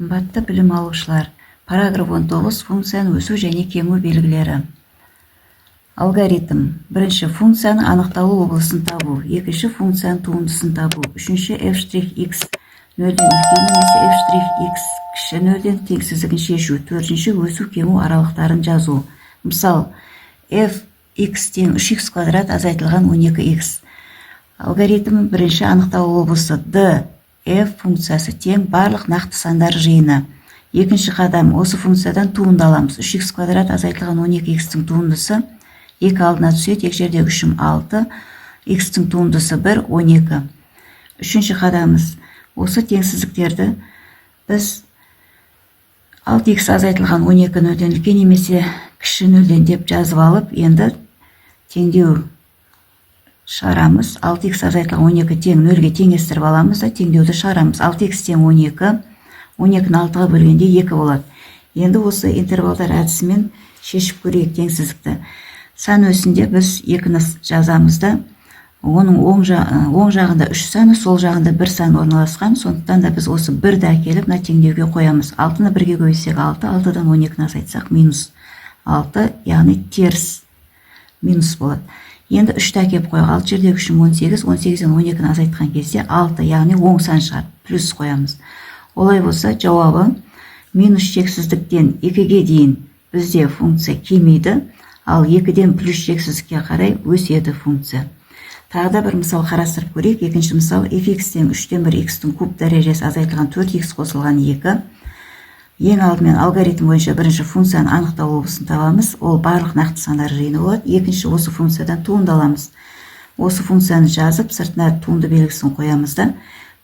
Қымбатты білім алушылар, параграф 19 функцияның өсу және кему белгілері. Алгоритм. Бірінші функцияның анықталу облысын табу, екінші функцияның туындысын табу, үшінші f'(x) нөлден үлкен немесе f'(x) кіші нөлден теңсіздігін шешу, төртінші өсу кему аралықтарын жазу. Мысал, f(x) тең 3x квадрат азайтылған 12x. Алгоритм бірінші анықталу облысы d f функциясы тең барлық нақты сандар жиыны. Екінші қадам, осы функциядан туынды аламыз. 3x квадрат азайтылған 12x-тің туындысы 2 алдына түседі, екі жердегі үшім 6, x-тің туындысы 1, 12. Үшінші қадамымыз, осы теңсіздіктерді біз 6x азайтылған 12 нөлден үлкен немесе кіші нөлден деп жазып алып, енді теңдеу шығарамыз. 6x азайтылған 12 тең нөлге теңестіріп аламыз да теңдеуді шығарамыз. 6x тең 12, 12-ні 6-ға бөлгенде 2 болады. Енді осы интервалдар әдісімен шешіп көрейік теңсіздікті. Сан өсінде біз 2-ні жазамыз да, оның оң жағында 3 саны, сол жағында 1 сан орналасқан, сондықтан да біз осы 1-ді әкеліп мына теңдеуге қоямыз. 6-ны 1-ге көбейтсек 6, 6-дан 12-ні азайтсақ минус 6, яғни теріс минус болады. Енді 3-ті әкеліп қойық, 6 жердегі үшім 18, 18-ден 12-ні азайтқан кезде 6, яғни оң сан шығар, плюс қоямыз. Олай болса, жауабы минус шексіздіктен 2-ге дейін бізде функция кемейді, ал 2-ден плюс шексіздікке қарай өседі функция. Тағы да бір мысал қарастырып көрейік. Екінші мысал, f(x) тең 3-тен 1 x-тің куб дәрежесі азайтылған 4x қосылған 2. Ең алдымен алгоритм бойынша бірінші функцияны анықтау облысын табамыз. Ол барлық нақты сандар жиыны болады. Екінші, осы функциядан туынды аламыз. Осы функцияны жазып, сыртына туынды белгісін қоямыз да.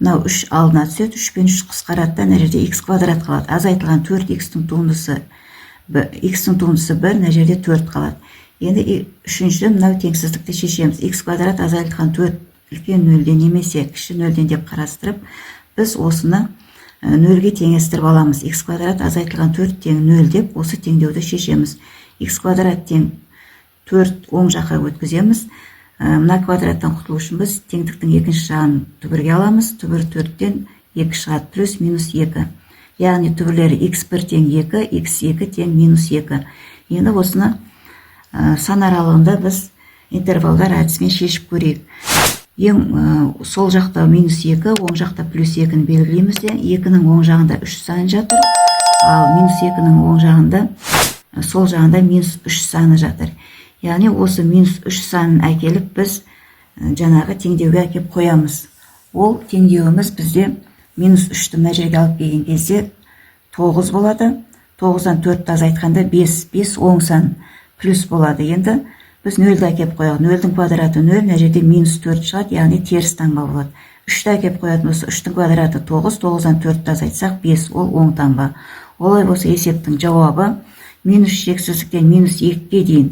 Мынау 3 алдына түседі, 3 пен 3 қысқарады да, мына жерде x квадрат қалады. Азайтылған 4x-тің туындысы 1, мына жерде 4 қалады. Енді үшінші мынау теңсіздікті шешеміз. X квадрат азайтылған 4 үлкен нөлден немесе кіші нөлден деп қарастырып, біз осыны нөлге теңестіріп аламыз. X квадрат азайтылған 4 тең 0 деп осы теңдеуді шешеміз. X квадрат тең 4 оң жаққа өткіземіз. Мына квадраттан құтылу үшін біз теңдіктің екінші жағын түбірге аламыз. Түбір 4-тен 2 шығады, плюс минус 2. Яғни түбірлері x1 тең 2, x2 тең минус 2. Енді осыны сан аралығында біз интервалдар әдісімен шешіп көрейік. Ең сол жақта минус 2, оң жақта плюс 2-ні белгілейміз де, 2-нің оң жағында 3 саны жатыр, ал минус 2-нің оң жағында, сол жағында минус 3 саны жатыр. Яғни осы минус 3 санын әкеліп біз жаңағы теңдеуге әкеп қоямыз. Ол теңдеуіміз бізде минус 3-ті мына жерге алып келген кезде 9 болады. 9-дан 4-ті азайтқанда 5 оң сан плюс болады. Енді біз 0-ді әкеп қояғы. 0-дің квадраты 0, мына жерде минус 4 шығады, яғни теріс таңба болады. 3-ті әкеп қоятын болса, 3-дің квадраты 9, 9-дан 4-ті азайтсақ 5, ол оң таңба. Олай болса, есептің жауабы минус шексіздіктен минус 2-ге дейін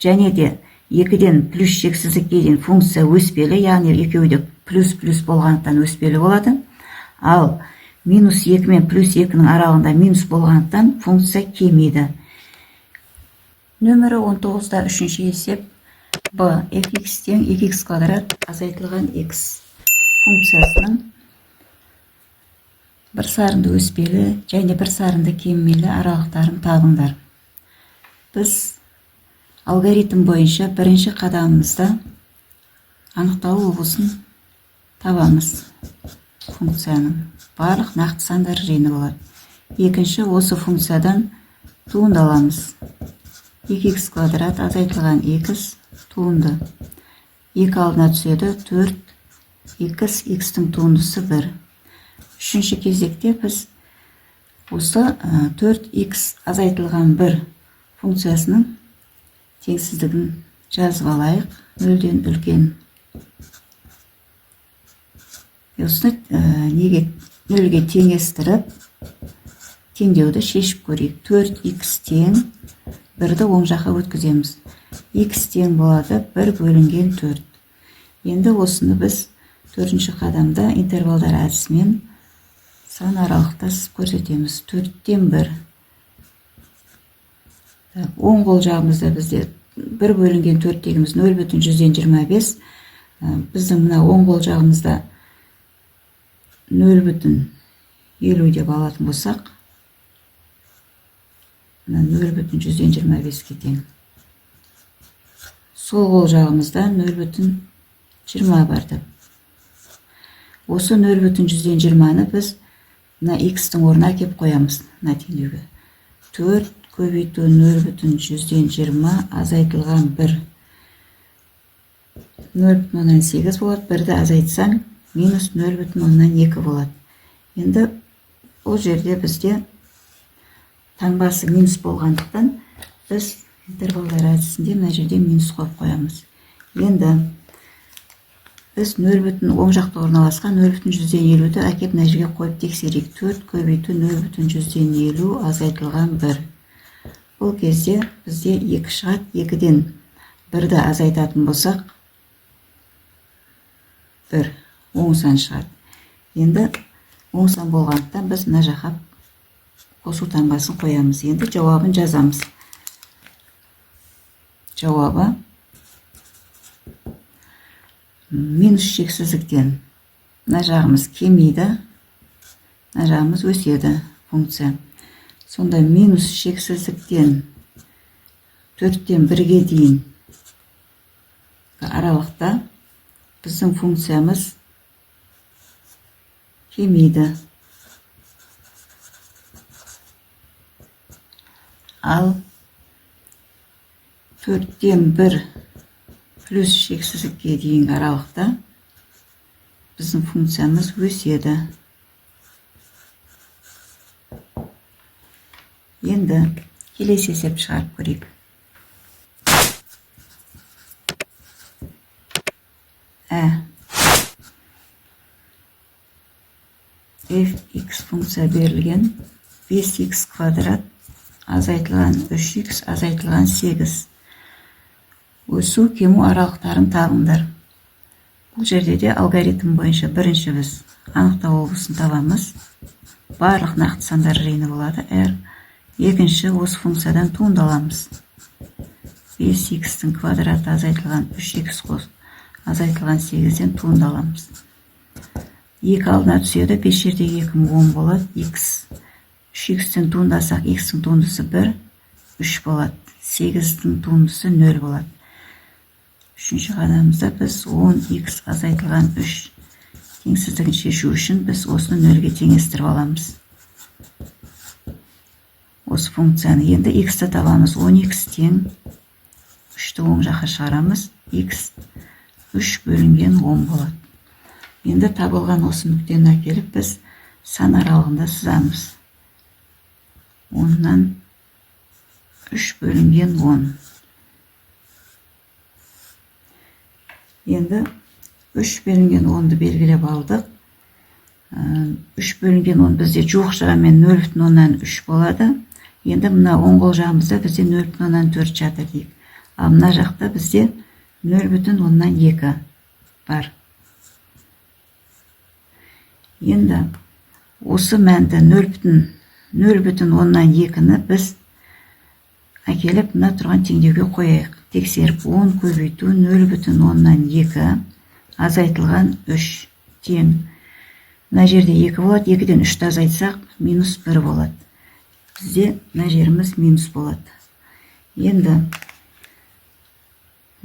және де 2-ден плюс шексіздікке дейін функция өспелі, яғни екеуі де плюс болғандықтан өспелі болады. Ал минус 2 мен плюс 2-нің аралығында минус болғандықтан функция кемейді. Нөмірі 19-да үшінші есеп b f(x) тең 2x квадрат азайтылған x функциясының бір сарынды өспелі және бір сарынды кемелі аралықтарын табыңдар. Біз алгоритм бойынша бірінші қадамымызда анықталу облысын табамыз. Функцияның барлық нақты сандар жиыны болады. Екінші, осы функциядан туынды аламыз. 2x квадрат азайтылған x туынды. 2 алдына түседі 4, x-тің туындысы 1. Үшінші кезекте біз осы 4x азайтылған 1 функциясының теңсіздігін жазып алайық. 0-ден үлкен. Осыны 0-ге теңестіріп, теңдеуді шешіп көрейік. 4x тең 1-ді оң жаққа өткіземіз. X тең болады 1 бөлінген 4. Енді осыны біз 4-ші қадамда интервалдар әдісімен сан аралықтас көрсетеміз. 4-тен 1. Оң қол жағымызда бізде 1 бөлінген 4 дегеніміз 0,125. Біздің мына оң қол жағымызда 0,25 50 деп алатын болсақ, 0,125-ке тең. Сол қол жағымызда 0,20 барды. Осы 0,120-ны біз x-тің орнына әкеп қоямыз. Теңдеуге 4 көбейту 0,120 азайтылған 1. 0,8 болады. 1-ді азайтсаң, минус 0,2 болады. Енді ол жерде бізде таңбасы минус болғандықтан, біз интервалдар әдісінде мына жерде минус қойып қоямыз. Енді біз 0 оң жақта орналасқан 0,150-ді әкеп мына жерге қойып тексерейік. 4 көбейту 0,150 азайтылған 1. Бұл кезде бізде 2 шығады. 2-ден 1-ді азайтатын болсақ, 1 оң сан шығады. Енді оң сан болғандықтан біз мына жаққа қосу таңбасын қоямыз. Енді жауабын жазамыз. Жауабы минус шексіздіктен мына жағымыз кемейді, мына жағымыз өседі функция. Сонда минус шексіздіктен 4-тен 1-ге дейін аралықта біздің функциямыз кемейді. Ал 4-тен 1 плюс шексіздікке дейін аралықта біздің функциямыз өседі. Енді келесі есеп шығарып көрейік. fx функция берілген 5x квадрат азайтылған 3x азайтылған 8. Өсу кему аралықтарын табыңдар. Бұл жерде де алгоритм бойынша бірінші біз анықтау облысын табамыз. Барлық нақты сандар жиыны болады. Екінші осы функциядан туындаламыз. 5x-тің квадраты азайтылған 3x азайтылған 8-ден туындаламыз. 2 алдына түседі, 5 жердегі 2 10 болады. x 3x-тен туындасақ, x-тің туындысы 1, 3 болады. 8-тің туындысы 0 болады. Үшінші қадамымызда біз 10x азайтылған 3 теңсіздігін шешу үшін біз осыны 0-ге теңестіріп аламыз. Осы функцияны енді x-ті табамыз. 10x тең 3-ті оң жаққа шығарамыз. x 3 бөлінген 10 болады. Енді табылған осы нүктені әкеліп біз сан аралығында сызамыз. 10-нан 3 бөлінген 10. Енді 3 бөлінген 10-ды белгілеп алдық. 3 бөлінген 10 бізде жоқ жағымен 0,3 болады. Енді мына оң қол жағымызда бізде 0,4 жатыр дейік. Ал мына жақта бізде 0,2 бар. Енді осы мәнді 0,2-ні біз әкеліп мына тұрған теңдеуге қояйық. Тексеріп 10 көбейту 0,2 азайтылған 3 тең. Мына жерде 2 болады, 2-ден 3-ті азайтсақ, минус 1 болады. Бізде мына жеріміз минус болады. Енді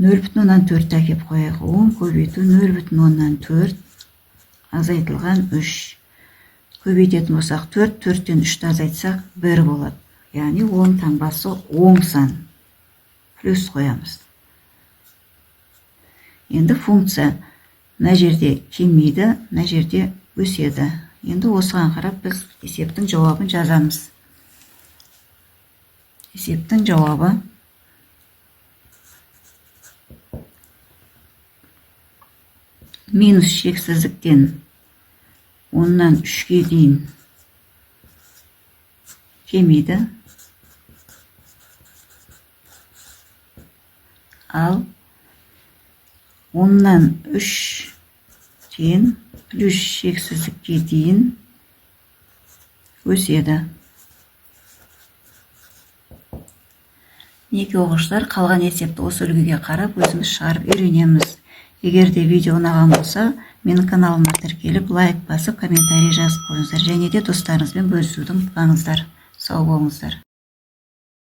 0,4 әкеп қояйық. 10 көбейту 0,4 азайтылған 3. Көбейтетін болсақ 4, 4-тен 3-ті азайтсақ 1 болады. Яғни 10 таңбасы оң сан. Плюс қоямыз. Енді функция мына жерде кемейді, мына жерде өседі. Енді осыған қарап біз есептің жауабын жазамыз. Есептің жауабы минус шексіздіктен 10-нан 3-ге дейін кемейді. Ал 10-нан 3-тен плюс шексіздікке дейін өседі. Неке оқушылар, қалған есепті осы үлгіге қарап өзіміз шығарып үйренеміз. Егер де видео ұнаған болса, менің каналыма тіркеліп, лайк басып, комментарий жазып қойыңыздар. Және де достарыңызбен бөлісуді ұмытпаңыздар. Сау болыңыздар.